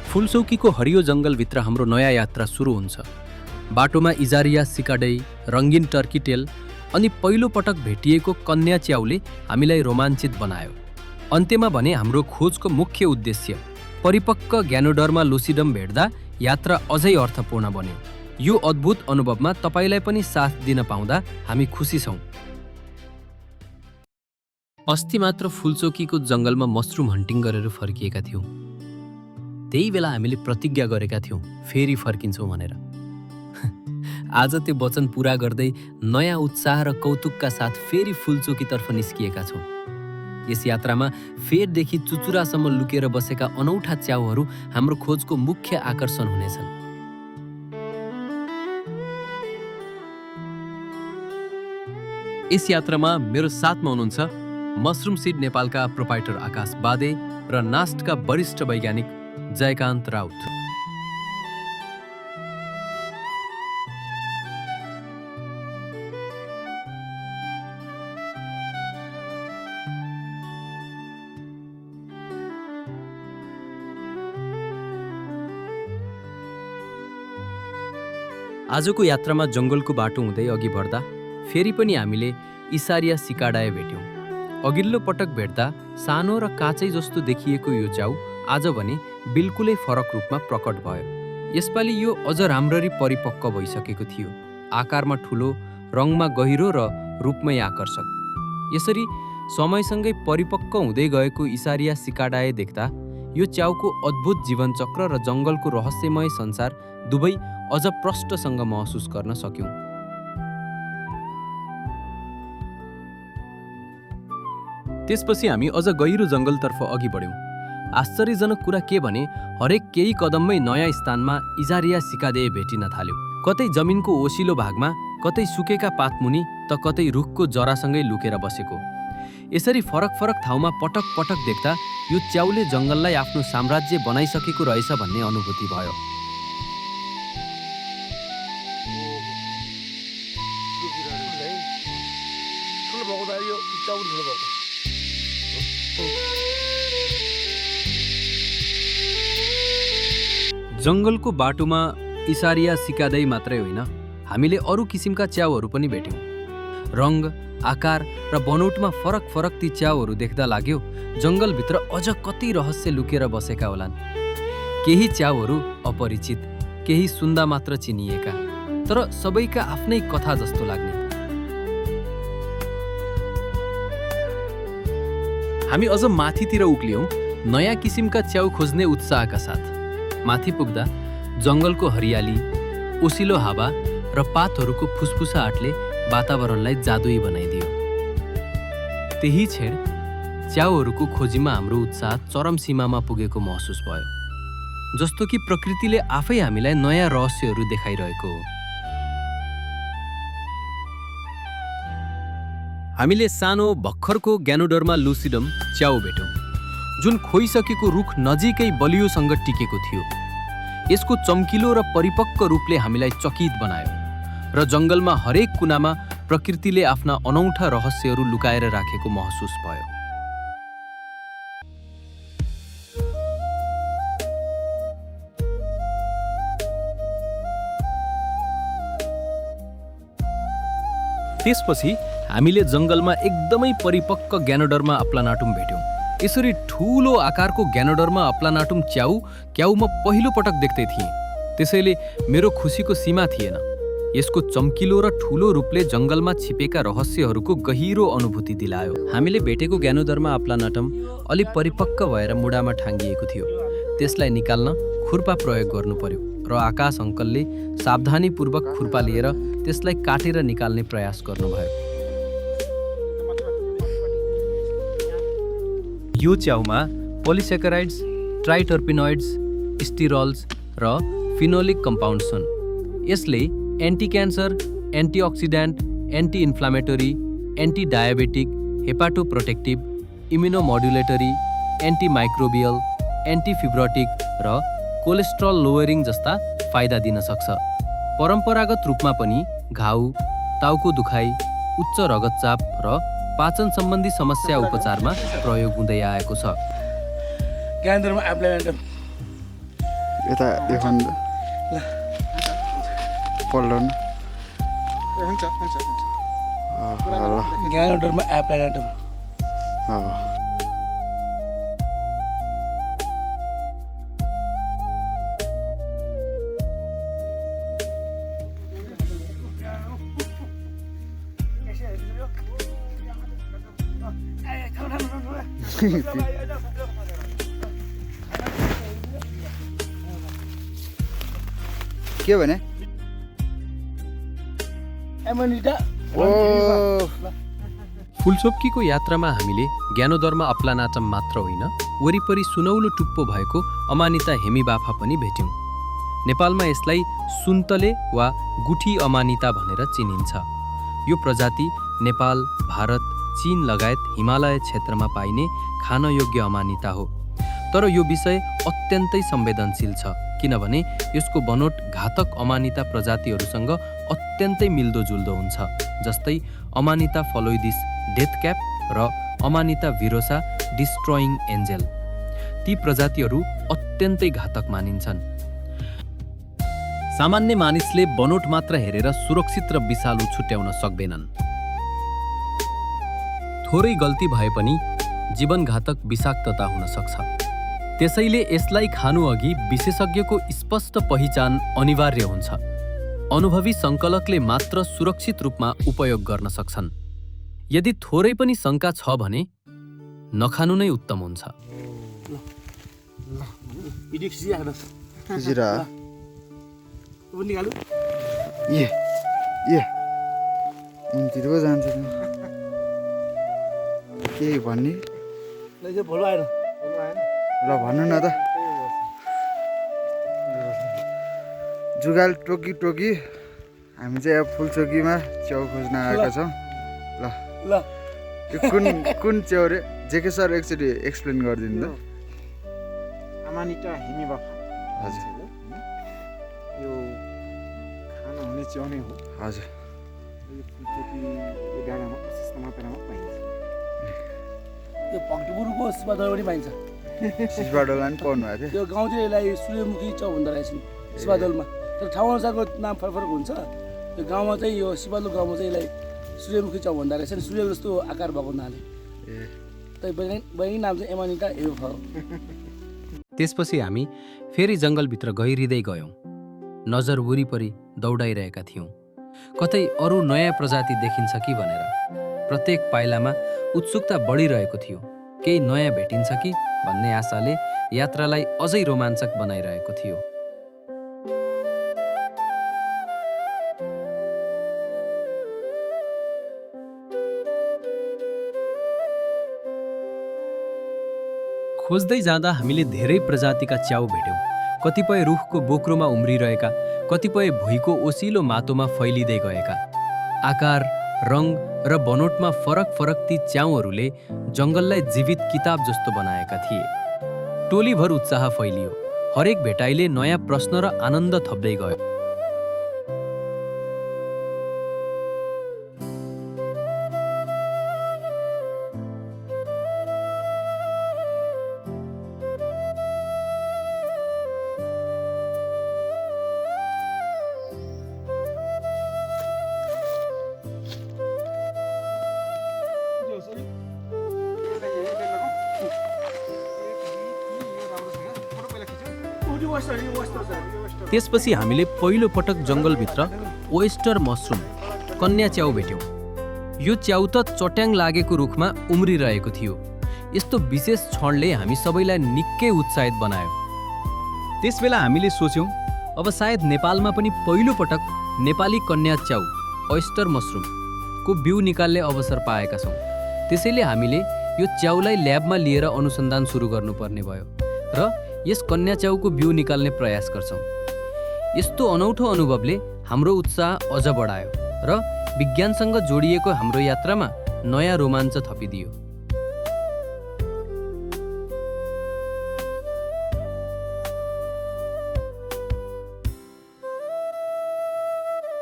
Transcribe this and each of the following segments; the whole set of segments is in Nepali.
फुलचौकीको हरियो जङ्गलभित्र हाम्रो नयाँ यात्रा सुरु हुन्छ। बाटोमा इजारिया सिकाडै, रङ्गीन टर्की टेल अनि पहिलो पटक भेटिएको कन्या च्याउले हामीलाई रोमाञ्चित बनायो। अन्त्यमा भने हाम्रो खोजको मुख्य उद्देश्य परिपक्व ग्यानोडर्मा लुसिडम भेट्दा यात्रा अझै अर्थपूर्ण बन्यो। यो अद्भुत अनुभवमा तपाईलाई पनि साथ दिन पाउँदा हामी खुसी छौँ। अस्ति मात्र फुलचौकीको जङ्गलमा मसरुम हन्टिङ गरेर फर्किएका थियौँ। त्यही बेला हामीले प्रतिज्ञा गरेका थियौँ फेरि फर्किन्छौँ भनेर। आज त्यो वचन पूरा गर्दै नयाँ उत्साह र कौतुकका साथ फेरि फुलचौकीतर्फ निस्किएका छौँ। यस यात्रामा फेरदेखि चुचुरासम्म लुकेर बसेका अनौठा च्याउहरू हाम्रो खोजको मुख्य आकर्षण हुनेछन्। यस यात्रामा मेरो साथमा हुनुहुन्छ मसरुम सिड नेपालका प्रोपाइटर आकाश बादे र नास्टका वरिष्ठ वैज्ञानिक जयकान्त राउत। आजको यात्रामा जङ्गलको बाटो हुँदै अघि बढ्दा फेरि पनि हामीले इसारिया सिकाडाए भेट्यौँ। अघिल्लो पटक भेट्दा सानो र काँचै जस्तो देखिएको यो च्याउ आज भने बिल्कुलै फरक रूपमा प्रकट भयो। यसपालि यो अझ राम्ररी परिपक्व भइसकेको थियो। आकारमा ठुलो, रङमा गहिरो र रूपमै आकर्षक। यसरी समयसँगै परिपक्व हुँदै गएको इसारिया सिकाडाए देख्दा यो च्याउको अद्भुत जीवनचक्र र जङ्गलको रहस्यमय संसार दुवै अझ प्रष्टसँग महसुस गर्न सक्यौँ। त्यसपछि हामी अझ गहिरो जङ्गलतर्फ अघि बढ्यौँ। आश्चर्यजनक कुरा के भने हरेक केही कदममै नयाँ स्थानमा इजारिया सिकाडे भेटिन थाल्यो। कतै जमिनको ओसिलो भागमा, कतै सुकेका पातमुनि त कतै रुखको जरासँगै लुकेर बसेको। यसरी फरक फरक ठाउँमा पटक पटक देख्दा यो च्याउले जङ्गललाई आफ्नो साम्राज्य बनाइसकेको रहेछ भन्ने अनुभूति भयो। जङ्गलको बाटोमा इसारिया सिकाडै मात्रै होइन, हामीले अरू किसिमका च्याउहरू पनि भेट्यौँ। रङ, आकार र बनौटमा फरक फरक ती च्याउहरू देख्दा लाग्यो जङ्गलभित्र अझ कति रहस्य लुकेर बसेका होलान्। केही च्याउहरू अपरिचित, केही सुन्दा मात्र चिनिएका, तर सबैका आफ्नै कथा जस्तो लाग्ने। हामी अझ माथितिर उक्लियौँ, नयाँ किसिमका च्याउ खोज्ने उत्साहका साथ। माथि पुग्दा जङ्गलको हरियाली, ओसिलो हावा र पातहरूको फुसफुसाहटले वातावरणलाई जादुई बनाइदियो। त्यही क्षण च्याउहरूको खोजीमा हाम्रो उत्साह चरम सीमामा पुगेको महसुस भयो, जस्तो कि प्रकृतिले आफै हामीलाई नयाँ रहस्यहरू देखाइरहेको हो। हामीले सानो भर्खरको ग्यानोडर्मा लुसिडम च्याउ भेट्यौँ, जुन खोइसकेको रुख नजिकै बलियोसँग टिकेको थियो। यसको चम्किलो र परिपक्व रूपले हामीलाई चकित बनायो र जङ्गलमा हरेक कुनामा प्रकृतिले आफ्ना अनौठा रहस्यहरू लुकाएर राखेको महसुस भयो। त्यसपछि हामीले जङ्गलमा एकदमै परिपक्व ग्यानोडर्मा अप्लानाटुम भेट्यौँ। यसरी ठूलो आकारको ग्यानोडर्मा अप्लानाटुम च्याउ म पहिलो पटक देख्दै थिएँ। त्यसैले मेरो खुसीको सीमा थिएन। यसको चम्किलो र ठूलो रूपले जङ्गलमा छिपेका रहस्यहरूको गहिरो अनुभूति दिलायो। हामीले भेटेको ग्यानोडर्मा अप्लानाटम अलि परिपक्व भएर मुढामा ठाङ्गिएको थियो। त्यसलाई निकाल्न खुर्पा प्रयोग गर्नु पर्यो र आकाश अङ्कलले सावधानीपूर्वक खुर्पा लिएर त्यसलाई काटेर निकाल्ने प्रयास गर्नुभयो। यो च्याउमा पोलिसेकेराइड्स, ट्राइटर्पिनोइड्स, स्टिरोल्स र फिनोलिक कम्पाउन्ड छन्। यसले anti cancer, antioxidant, anti inflammatory, anti diabetic, hepatoprotective, immunomodulatory, anti microbial, anti fibrotic र कोलेस्ट्रल लोअरिङ जस्ता फाइदा दिन सक्छ। परम्परागत रूपमा पनि घाउ, टाउको दुखाइ, उच्च रगतचाप र पाचन सम्बन्धी समस्या उपचारमा प्रयोग हुँदै आएको छ। ग्यानोडर्मा अप्लानाटम यता देखाउनु ल पल्लो न हुन्छ हुन्छ हुन्छ ल ग्यानोडरमा एप ल्यान्डर के भने एमोनिटा ओ फुलचोप्कीको यात्रामा हामीले ज्ञानोदरमा अप्लानाचम मात्र होइन वरिपरि सुनौलो टुप्पो भएको अमानिता हेमिबाफा पनि भेट्यौँ। नेपालमा यसलाई सुन्तले वा गुठी अमानिता भनेर चिनिन्छ। यो प्रजाति नेपाल, भारत, चीन लगायत हिमालय क्षेत्रमा पाइने खानयोग्य अमानिता हो। तर यो विषय अत्यन्तै संवेदनशील छ किनभने यसको बनोट घातक अमानिता प्रजातिहरूसँग अत्यन्तै मिल्दोजुल्दो हुन्छ, जस्तै अमानिता फलोइदिस डेथ क्याप र अमानिता भिरोसा डिस्ट्रोइङ एन्जेल। ती प्रजातिहरू अत्यन्तै घातक मानिन्छन्। सामान्य मानिसले बनोट मात्र हेरेर सुरक्षित र विषालु छुट्याउन सक्दैनन्। थोरै गल्ती भए पनि जीवनघातक विषाक्तता हुन सक्छ। त्यसैले यसलाई खानुअघि विशेषज्ञको स्पष्ट पहिचान अनिवार्य हुन्छ। अनुभवी संकलकले मात्र सुरक्षित रूपमा उपयोग गर्न सक्छन्। यदि थोरै पनि शङ्का छ भने नखानु नै उत्तम हुन्छ। खुजिरा ए ए उनतिर पो जान्छ के भन्ने ल भन्नु न त जुगाल टोकी टोकी हामी चाहिँ अब फुलचोकीमा च्याउ खोज्न आएका छौँ। ल ल यो कुन च्याउ रे जेके सर एकचोटि एक्सप्लेन गरिदिनु त। अमानिटा हेमिबाफा हजुर यो खाना हुने च्याउ नै हो। हजुर यो फुलचोकी यो डाँडामा प्रशस्त मात्रामा पाइन्छ। यो भक्तपुरको सिपादल पनि पाइन्छ। सिसबाडोला पनि पाउनु भएको थियो। त्यो गाउँ चाहिँ यसलाई सूर्यमुखी च्याउ भन्दो रहेछ सिपादलमा। तर ठाउँ अनुसारको नाम फरक फरक हुन्छ। यो गाउँमा चाहिँ यो सिपादल गाउँमा चाहिँ यसलाई सूर्यमुखी च्याउ भन्दो रहेछ नि, सूर्य जस्तो आकार भएको हुनाले। त बहिनी नाम चाहिँ एमानिटा हेमिबाफा हो। त्यसपछि हामी फेरि जङ्गलभित्र गहिरिँदै गयौँ। नजर वरिपरि दौडाइरहेका थियौँ, कतै अरू नयाँ प्रजाति देखिन्छ कि भनेर। प्रत्येक पाइलामा उत्सुकता बढिरहेको थियो। केही नयाँ भेटिन्छ कि भन्ने आशाले यात्रालाई अझै रोमाञ्चक बनाइरहेको थियो। खोज्दै जाँदा हामीले धेरै प्रजातिका च्याउ भेट्यौँ। कतिपय रुखको बोक्रोमा उम्रिरहेका, कतिपय भुइँको ओसिलो माटोमा फैलिँदै गएका। आकार, रङ र बनोटमा फरक फरक ती च्याउहरूले जङ्गललाई जीवित किताब जस्तो बनाएका थिए। टोलीभर उत्साह फैलियो। हरेक भेटाइले नयाँ प्रश्न र आनन्द थप्दै गयो। त्यसपछि हामीले पहिलो पटक जङ्गलभित्र ओएस्टर मसरुम कन्या च्याउ भेट्यौँ। यो च्याउ त चट्याङ लागेको रुखमा उम्रिरहेको थियो। यस्तो विशेष क्षणले हामी सबैलाई निकै उत्साहित बनायो। त्यसबेला हामीले सोच्यौँ अब सायद नेपालमा पनि पहिलो पटक नेपाली कन्या च्याउ ओएस्टर मसरुमको बिउ निकाल्ने अवसर पाएका छौँ। त्यसैले हामीले यो च्याउलाई ल्याबमा लिएर अनुसन्धान सुरु गर्नुपर्ने भयो र यस कन्या च्याउको बिउ निकाल्ने प्रयास गर्छौँ। यस्तो अनौठो अनुभवले हाम्रो उत्साह अझ बढायो र विज्ञानसँग जोडिएको हाम्रो यात्रामा नयाँ रोमाञ्च थपिदियो।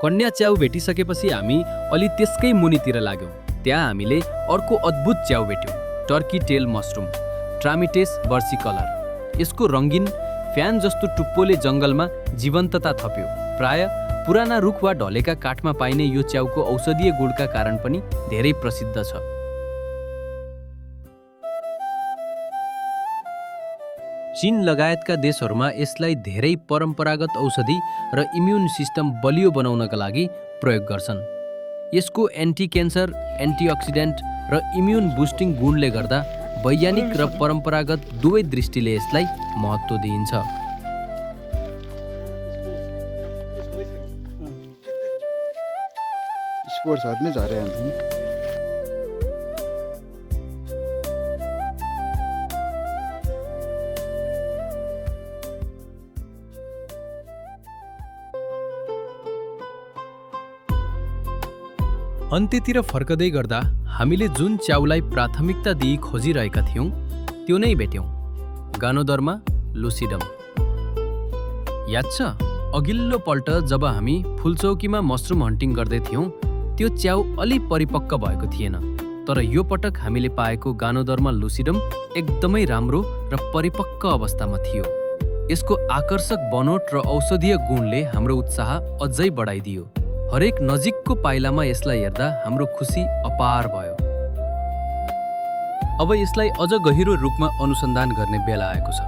कन्या च्याउ भेटिसकेपछि हामी अलि त्यसकै मुनितिर लाग्यौँ। त्यहाँ हामीले अर्को अद्भुत च्याउ भेट्यौँ, टर्की टेल मसरुम ट्रामिटेस वर्सिकलर। यसको रङ्गिन फ्यान जस्तो टुप्पोले जङ्गलमा जीवन्तता थप्यो। प्राय पुराना रुख वा ढलेका काठमा पाइने यो च्याउको औषधीय गुणका कारण पनि धेरै प्रसिद्ध छ। चीन लगायतका देशहरूमा यसलाई धेरै परम्परागत औषधि र इम्युन सिस्टम बलियो बनाउनका लागि प्रयोग गर्छन्। यसको एन्टी क्यान्सर, एन्टिअक्सिडेन्ट र इम्युन बुस्टिङ गुणले गर्दा वैज्ञानिक र परम्परागत दुवै दृष्टिले यसलाई महत्त्व दिइन्छ। स्पोर्ट्सहरू नै झरिहाल्छ नि। अन्त्यतिर फर्कदै गर्दा हामीले जुन च्याउलाई प्राथमिकता दिई खोजिरहेका थियौँ त्यो नै भेट्यौँ, गानोदर्मा लुसिडम। याद छ अघिल्लो पल्ट जब हामी फुलचौकीमा मसरुम हन्टिङ गर्दै थियौँ त्यो च्याउ अलि परिपक्व भएको थिएन, तर यो पटक हामीले पाएको गानोदर्मा लुसिडम एकदमै राम्रो र परिपक्व अवस्थामा थियो। यसको आकर्षक बनोट र औषधीय गुणले हाम्रो उत्साह अझै बढाइदियो। हरेक नजिकको पाइलामा यसलाई हेर्दा हाम्रो खुसी अपार भयो। अब यसलाई अझ गहिरो रूपमा अनुसन्धान गर्ने बेला आएको छ।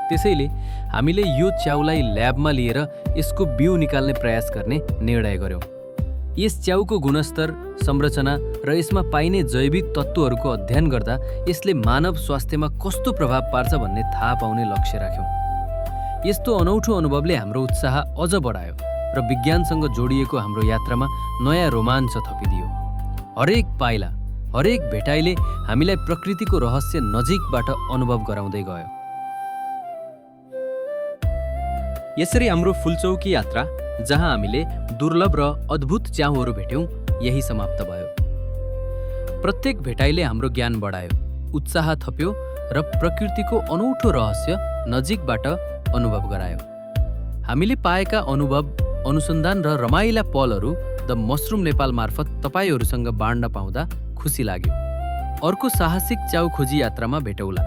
त्यसैले हामीले यो च्याउलाई ल्याबमा लिएर यसको बिउ निकाल्ने प्रयास गर्ने निर्णय गर्यौँ। यस च्याउको गुणस्तर, संरचना र यसमा पाइने जैविक तत्त्वहरूको अध्ययन गर्दा यसले मानव स्वास्थ्यमा कस्तो प्रभाव पार्छ भन्ने थाहा पाउने लक्ष्य राख्यौँ। यस्तो अनौठो अनुभवले हाम्रो उत्साह अझ बढायो र विज्ञानसँग जोडिएको हाम्रो यात्रामा नयाँ रोमाञ्च थपिदियो। हरेक पाइला, हरेक भेटाइले हामीलाई प्रकृतिको रहस्य नजिकबाट अनुभव गराउँदै गयो। यसरी हाम्रो फुलचौकी यात्रा, जहाँ हामीले दुर्लभ र अद्भुत च्याउहरू भेट्यौँ, यही समाप्त भयो। प्रत्येक भेटाइले हाम्रो ज्ञान बढायो, उत्साह थप्यो र प्रकृतिको अनौठो रहस्य नजिकबाट अनुभव गरायो। हामीले पाएका अनुभव, अनुसन्धान र रमाइला पलहरू द मसरुम नेपाल मार्फत तपाईहरूसँग बाँड्न पाउँदा खुसी लाग्यो। अर्को साहसिक च्याउ खोजी यात्रामा भेटौँला।